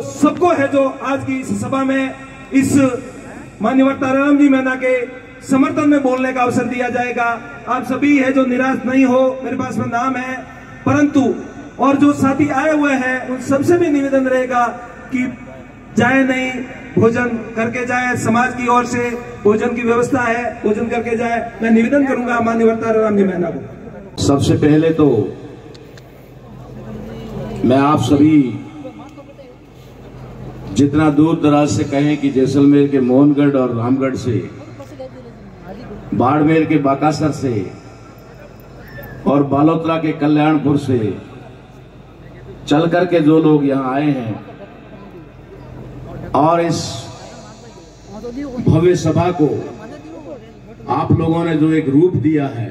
सबको है जो आज की इस सभा में इस माननीय ताराराम जी मीणा के समर्थन में बोलने का अवसर दिया जाएगा। आप सभी है जो निराश नहीं हो, मेरे पास में नाम है, परंतु और जो साथी आए हुए हैं उन सबसे भी निवेदन रहेगा कि जाए नहीं, भोजन करके जाए। समाज की ओर से भोजन की व्यवस्था है, भोजन करके जाए। मैं निवेदन करूंगा माननीय ताराराम जी मीणा को। सबसे पहले तो मैं आप सभी जितना दूर दराज से कहें कि जैसलमेर के मोहनगढ़ और रामगढ़ से, बाड़मेर के बाकासर से और बालोतरा के कल्याणपुर से चल करके जो लोग यहाँ आए हैं और इस भव्य सभा को आप लोगों ने जो एक रूप दिया है,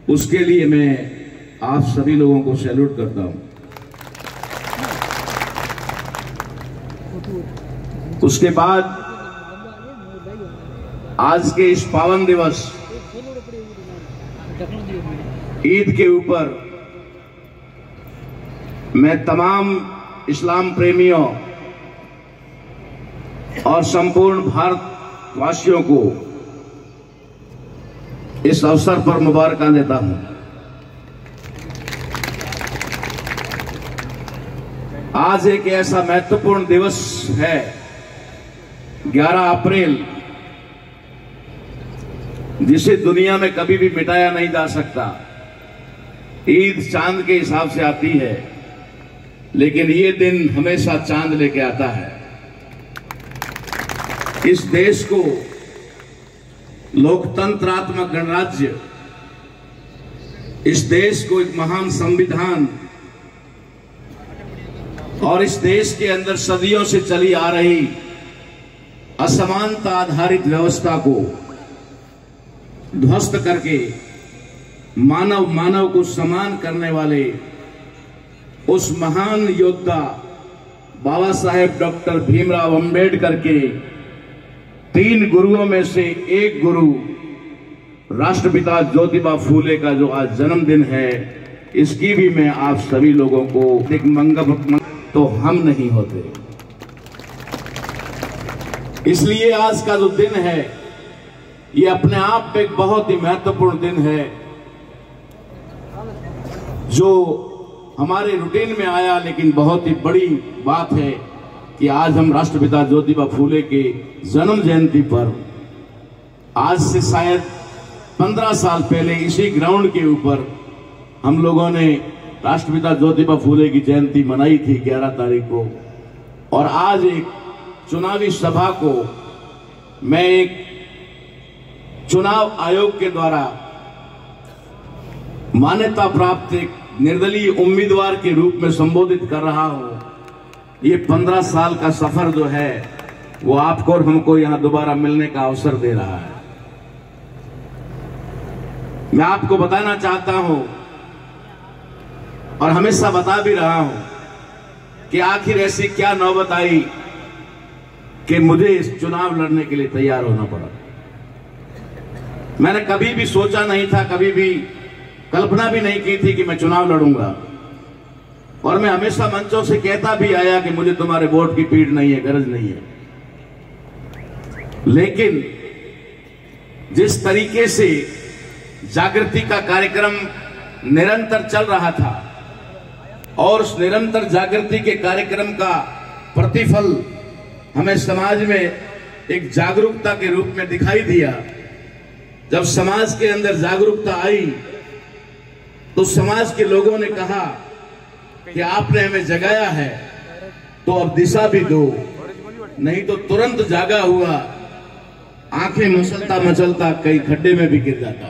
उसके लिए मैं आप सभी लोगों को सैल्यूट करता हूं। उसके बाद आज के इस पावन दिवस ईद के ऊपर मैं तमाम इस्लाम प्रेमियों और संपूर्ण भारतवासियों को इस अवसर पर मुबारकां देता हूं। आज एक ऐसा महत्वपूर्ण दिवस है, 11 अप्रैल, जिसे दुनिया में कभी भी मिटाया नहीं जा सकता। ईद चांद के हिसाब से आती है, लेकिन ये दिन हमेशा चांद लेके आता है। इस देश को लोकतंत्रात्मक गणराज्य, इस देश को एक महान संविधान और इस देश के अंदर सदियों से चली आ रही असमानता आधारित व्यवस्था को ध्वस्त करके मानव को समान करने वाले उस महान योद्धा बाबा साहेब डॉक्टर भीमराव अंबेडकर के 3 गुरुओं में से एक गुरु राष्ट्रपिता ज्योतिबा फूले का जो आज जन्मदिन है, इसकी भी मैं आप सभी लोगों को एक मंगल तो हम नहीं होते। इसलिए आज का जो दिन है, ये अपने आप में एक बहुत ही महत्वपूर्ण दिन है, जो हमारे रूटीन में आया, लेकिन बहुत ही बड़ी बात है कि आज हम राष्ट्रपिता ज्योतिबा फूले के जन्म जयंती पर आज से शायद 15 साल पहले इसी ग्राउंड के ऊपर हम लोगों ने राष्ट्रपिता ज्योतिबा फूले की जयंती मनाई थी 11 तारीख को। और आज एक चुनावी सभा को मैं एक चुनाव आयोग के द्वारा मान्यता प्राप्त एक निर्दलीय उम्मीदवार के रूप में संबोधित कर रहा हूं। ये 15 साल का सफर जो है वो आपको और हमको यहां दोबारा मिलने का अवसर दे रहा है। मैं आपको बताना चाहता हूं और हमेशा बता भी रहा हूं कि आखिर ऐसी क्या नौबत आई कि मुझे इस चुनाव लड़ने के लिए तैयार होना पड़ा। मैंने कभी भी सोचा नहीं था, कभी भी कल्पना भी नहीं की थी कि मैं चुनाव लड़ूंगा। और मैं हमेशा मंचों से कहता भी आया कि मुझे तुम्हारे वोट की पीड़ नहीं है, गरज नहीं है। लेकिन जिस तरीके से जागृति का कार्यक्रम निरंतर चल रहा था और उस निरंतर जागृति के कार्यक्रम का प्रतिफल हमें समाज में एक जागरूकता के रूप में दिखाई दिया। जब समाज के अंदर जागरूकता आई तो समाज के लोगों ने कहा कि आपने हमें जगाया है तो अब दिशा भी दो, नहीं तो तुरंत जागा हुआ आंखें मचलता मचलता कई खड्डे में भी गिर जाता।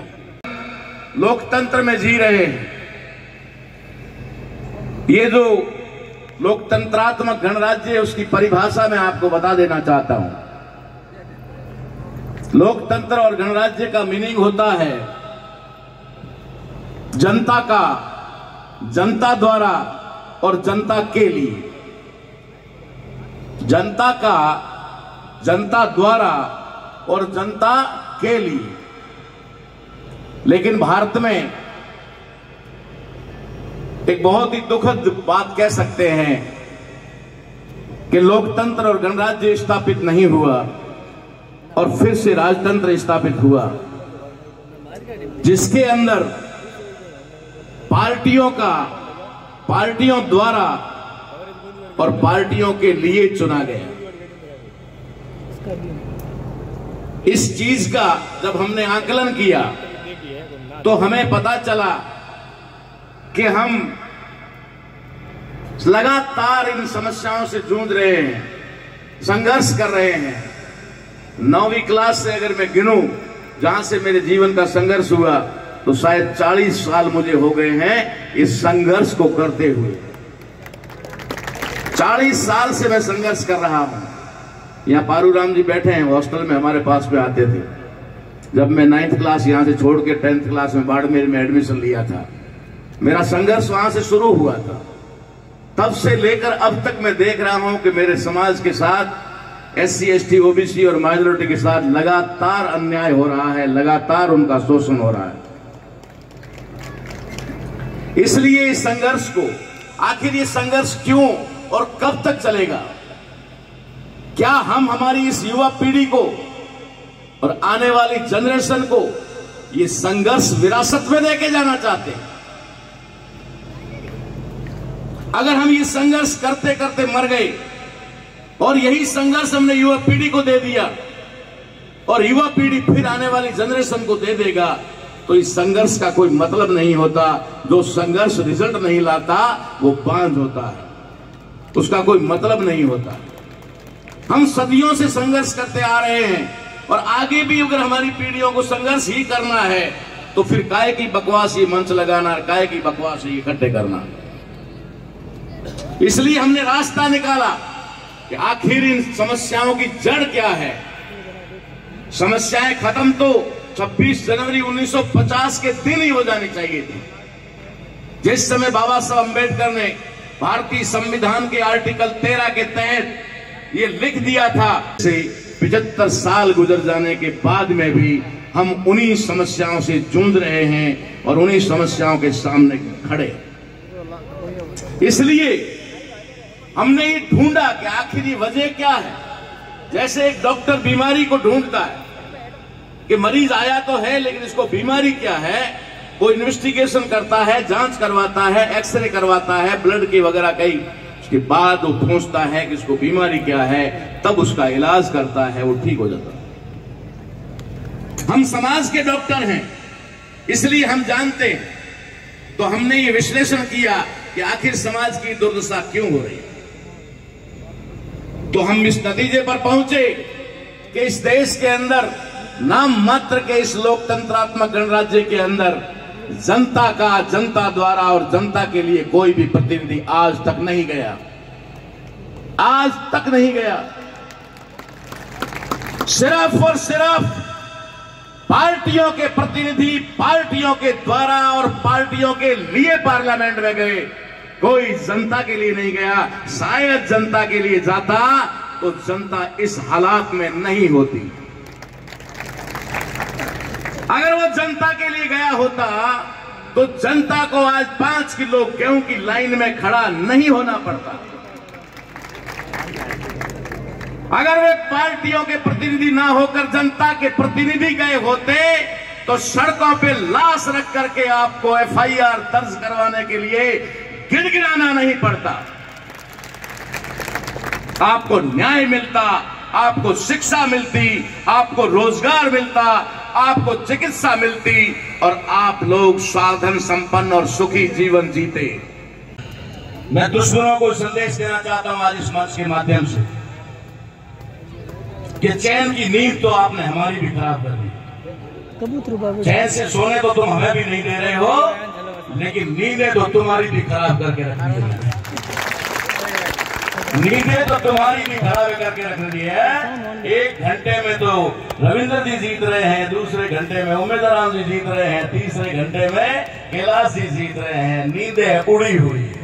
लोकतंत्र में जी रहे हैं। ये जो लोकतंत्रात्मक गणराज्य है, उसकी परिभाषा मैं आपको बता देना चाहता हूं। लोकतंत्र और गणराज्य का मीनिंग होता है जनता का, जनता द्वारा और जनता के लिए। जनता का, जनता द्वारा और जनता के लिए। लेकिन भारत में एक बहुत ही दुखद बात कह सकते हैं कि लोकतंत्र और गणराज्य स्थापित नहीं हुआ और फिर से राजतंत्र स्थापित हुआ, जिसके अंदर पार्टियों द्वारा और पार्टियों के लिए चुना गया। इस चीज का जब हमने आकलन किया तो हमें पता चला कि हम लगातार इन समस्याओं से जूझ रहे हैं, संघर्ष कर रहे हैं। 9वीं क्लास से अगर मैं गिनूं जहां से मेरे जीवन का संघर्ष हुआ तो शायद 40 साल मुझे हो गए हैं इस संघर्ष को करते हुए। 40 साल से मैं संघर्ष कर रहा हूं। यहाँ पारूराम जी बैठे हैं, हॉस्टल में हमारे पास में आते थे। जब मैं 9th क्लास यहां से छोड़ के 10th क्लास में बाड़मेर में एडमिशन लिया था, मेरा संघर्ष वहां से शुरू हुआ था। तब से लेकर अब तक मैं देख रहा हूं कि मेरे समाज के साथ SC, ST, OBC और माइनॉरिटी के साथ लगातार अन्याय हो रहा है, लगातार उनका शोषण हो रहा है। इसलिए इस संघर्ष को, आखिर ये संघर्ष क्यों और कब तक चलेगा? क्या हम हमारी इस युवा पीढ़ी को और आने वाली जनरेशन को ये संघर्ष विरासत में लेके जाना चाहते हैं? अगर हम ये संघर्ष करते करते मर गए और यही संघर्ष हमने युवा पीढ़ी को दे दिया और युवा पीढ़ी फिर आने वाली जनरेशन को दे देगा, तो इस संघर्ष का कोई मतलब नहीं होता। जो संघर्ष रिजल्ट नहीं लाता वो बांझ होता है, उसका कोई मतलब नहीं होता। हम सदियों से संघर्ष करते आ रहे हैं और आगे भी अगर हमारी पीढ़ियों को संघर्ष ही करना है तो फिर काय की बकवास ये मंच लगाना, काय की बकवास ये इकट्ठे करना। इसलिए हमने रास्ता निकाला कि आखिर इन समस्याओं की जड़ क्या है। समस्याएं खत्म तो 26 जनवरी 1950 के दिन ही हो जानी चाहिए थी, जिस समय बाबा साहब अम्बेडकर ने भारतीय संविधान के आर्टिकल 13 के तहत ये लिख दिया था। से 75 साल गुजर जाने के बाद में भी हम उन्हीं समस्याओं से जूझ रहे हैं और उन्हीं समस्याओं के सामने खड़े। इसलिए हमने ये ढूंढा कि आखिर ये वजह क्या है। जैसे एक डॉक्टर बीमारी को ढूंढता है कि मरीज आया तो है लेकिन इसको बीमारी क्या है, वो इन्वेस्टिगेशन करता है, जांच करवाता है, एक्सरे करवाता है, ब्लड की वगैरह कई, उसके बाद वो पूछता है कि इसको बीमारी क्या है, तब उसका इलाज करता है, वो ठीक हो जाता है। हम समाज के डॉक्टर हैं, इसलिए हम जानते हैं। तो हमने ये विश्लेषण किया कि आखिर समाज की दुर्दशा क्यों हो रही है। तो हम इस नतीजे पर पहुंचे कि इस देश के अंदर, नाम मात्र के इस लोकतंत्रात्मक गणराज्य के अंदर, जनता का, जनता द्वारा और जनता के लिए कोई भी प्रतिनिधि आज तक नहीं गया, आज तक नहीं गया। सिर्फ और सिर्फ पार्टियों के प्रतिनिधि पार्टियों के द्वारा और पार्टियों के लिए पार्लियामेंट में गए, कोई जनता के लिए नहीं गया। शायद जनता के लिए जाता तो जनता इस हालात में नहीं होती। अगर वो जनता के लिए गया होता तो जनता को आज 5 किलो गेहूं की लाइन में खड़ा नहीं होना पड़ता। अगर वे पार्टियों के प्रतिनिधि ना होकर जनता के प्रतिनिधि गए होते तो सड़कों पे लाश रख करके आपको FIR दर्ज करवाने के लिए गिड़गिड़ाना नहीं पड़ता। आपको न्याय मिलता, आपको शिक्षा मिलती, आपको रोजगार मिलता, आपको चिकित्सा मिलती और आप लोग साधन संपन्न और सुखी जीवन जीते। मैं दुश्मनों को संदेश देना चाहता हूं आज इस मंच के माध्यम से कि चैन की नींद तो आपने हमारी भी खराब कर दी। चैन से सोने तो तुम हमें भी नहीं दे रहे हो, लेकिन नींदें तो तुम्हारी भी खराब करके रख दी है। नींदें तो तुम्हारी भी खराब करके रख दी है। 1 घंटे में तो रविंद्र जी जीत रहे हैं, दूसरे घंटे में उमेदराम जी जीत रहे हैं, तीसरे घंटे में कैलाश जी जीत रहे हैं। नींदें उड़ी हुई है,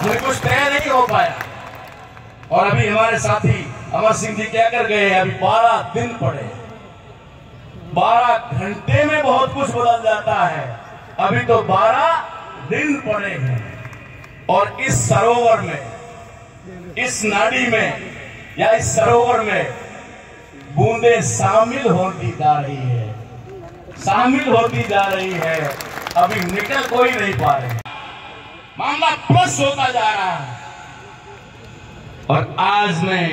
हमें कुछ तय नहीं हो पाया। और अभी हमारे साथी अमर सिंह जी क्या कर गए हैं, अभी 12 दिन पड़े। 12 घंटे में बहुत कुछ बदल जाता है, अभी तो 12 दिन पड़े हैं। और इस सरोवर में इस नाड़ी में या इस सरोवर में बूंदे शामिल होती जा रही है, शामिल होती जा रही है, अभी निकल कोई नहीं पा रहे। मामला प्लस होता जा रहा है। और आज मैं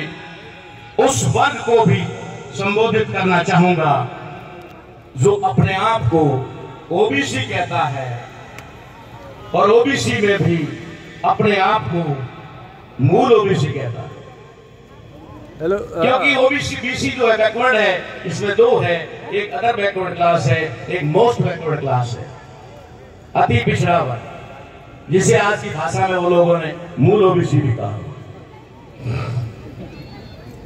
उस वर्ग को भी संबोधित करना चाहूंगा जो अपने आप को ओबीसी कहता है और ओबीसी में भी अपने आप को मूल ओबीसी कहता है। क्योंकि ओबीसी बीसी जो है बैकवर्ड है, इसमें दो है, एक अदर बैकवर्ड क्लास है, एक मोस्ट बैकवर्ड क्लास है, अति पिछड़ा वर्ग, जिसे आज की भाषा में वो लोगों ने मूल ओबीसी भी कहा।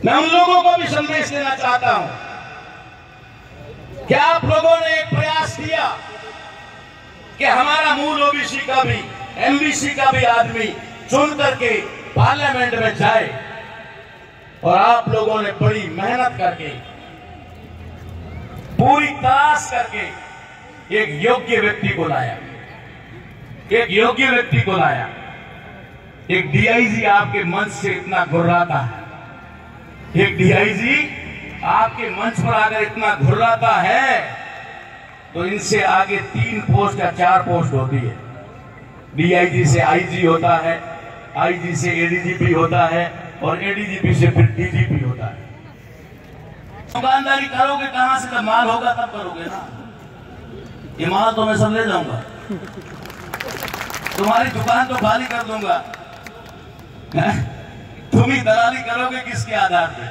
मैं उन लोगों को भी संदेश देना चाहता हूं कि आप लोगों ने एक प्रयास किया कि हमारा मूल ओबीसी का भी एमबीसी का भी आदमी चुन करके पार्लियामेंट में जाए, और आप लोगों ने बड़ी मेहनत करके पूरी तलाश करके एक योग्य व्यक्ति को लाया, एक योग्य व्यक्ति को लाया। एक डीआईजी आपके मंच से इतना घुर्राता है, एक डीआईजी आपके मंच पर आकर इतना घुर्राता है, तो इनसे आगे 3 पोस्ट या 4 पोस्ट होती है। डीआईजी से आईजी होता है, आईजी से एडीजीपी होता है, और एडीजीपी से फिर डीजीपी होता है। दुकानदारी करोगे कहां से? जब माल होगा तब करोगे ना। ये माल तो मैं सब ले जाऊंगा, तुम्हारी दुकान तो खाली कर दूंगा, तुम ही दलाली करोगे किसके आधार पे?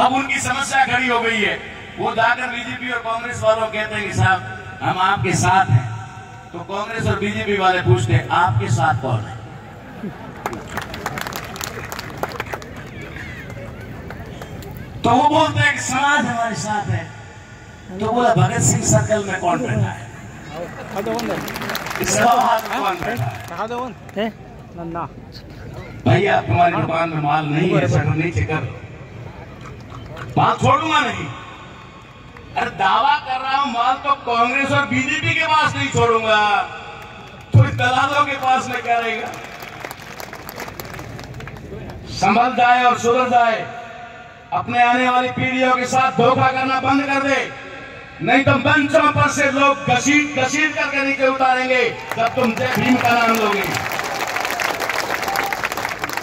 अब उनकी समस्या खड़ी हो गई है। वो जाकर बीजेपी और कांग्रेस वालों कहते हैं कि साहब हम आपके साथ हैं, तो कांग्रेस और बीजेपी वाले पूछते हैं आपके साथ कौन है? तो वो बोलते हैं कि समाज हमारे साथ है। तो बोला भगत सिंह सर्कल में कौन बैठा है? कौन बैठा है? भैया तुम्हारी दुकान में माल नहीं है, शटर नीचे कर, बात छोड़ूंगा नहीं। अरे दावा कर रहा हूं माल तो कांग्रेस और बीजेपी के पास नहीं छोड़ूंगा, तो इस दलालों के पास में क्या रहेगा? संभल जाए और सुधर जाए, अपने आने वाली पीढ़ियों के साथ धोखा करना बंद कर दे, नहीं तो मंचों पर से लोग घसीट घसीट करके नीचे उतारेंगे जब तुम जय भीम का नाम लोगे।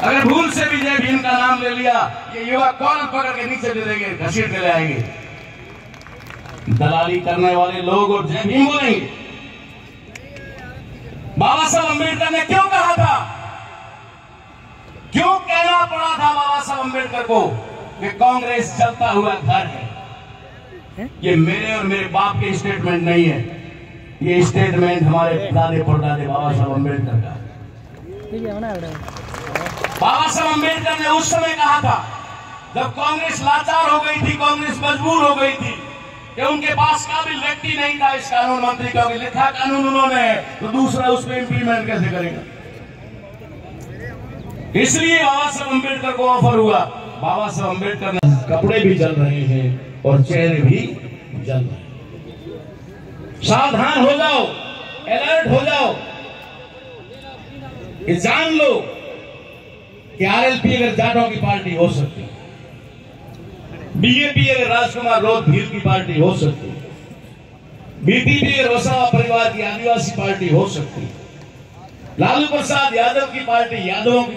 अगर भूल से भी जय भीम का नाम ले लिया, ये युवा कॉलर पकड़ के नीचे दे देंगे, घसीट के ले आएंगे। दलाली करने वाले लोग और जय भीम बोलेंगे। बाबा साहब अम्बेडकर ने क्यों कहा था, क्यों कहना पड़ा था बाबा साहब अम्बेडकर को कि कांग्रेस चलता हुआ घर है? ये मेरे और मेरे बाप के स्टेटमेंट नहीं है, ये स्टेटमेंट हमारे दादे परदादे बाबा साहब अम्बेडकर का। बाबा साहब अम्बेडकर ने उस समय कहा था जब कांग्रेस लाचार हो गई थी, कांग्रेस मजबूर हो गई थी कि उनके पास काबिल व्यक्ति नहीं था इस कानून मंत्री का, लिखा कानून उन्होंने है तो दूसरा उस पर इंप्लीमेंट कैसे करेगा? इसलिए बाबा साहब अम्बेडकर को ऑफर हुआ। बाबा साहब अम्बेडकर ने कपड़े भी जल रहे हैं और चेहरे भी जल रहे हैं। सावधान हो जाओ, अलर्ट हो जाओ, ये जान लो कि आरएलपी अगर जाटों की पार्टी हो सकती, बीजेपी अगर राजकुमार रोध भील की पार्टी हो सकती, बीटीपी अगर वसावा परिवार की आदिवासी पार्टी हो सकती, लालू प्रसाद यादव की पार्टी यादवों की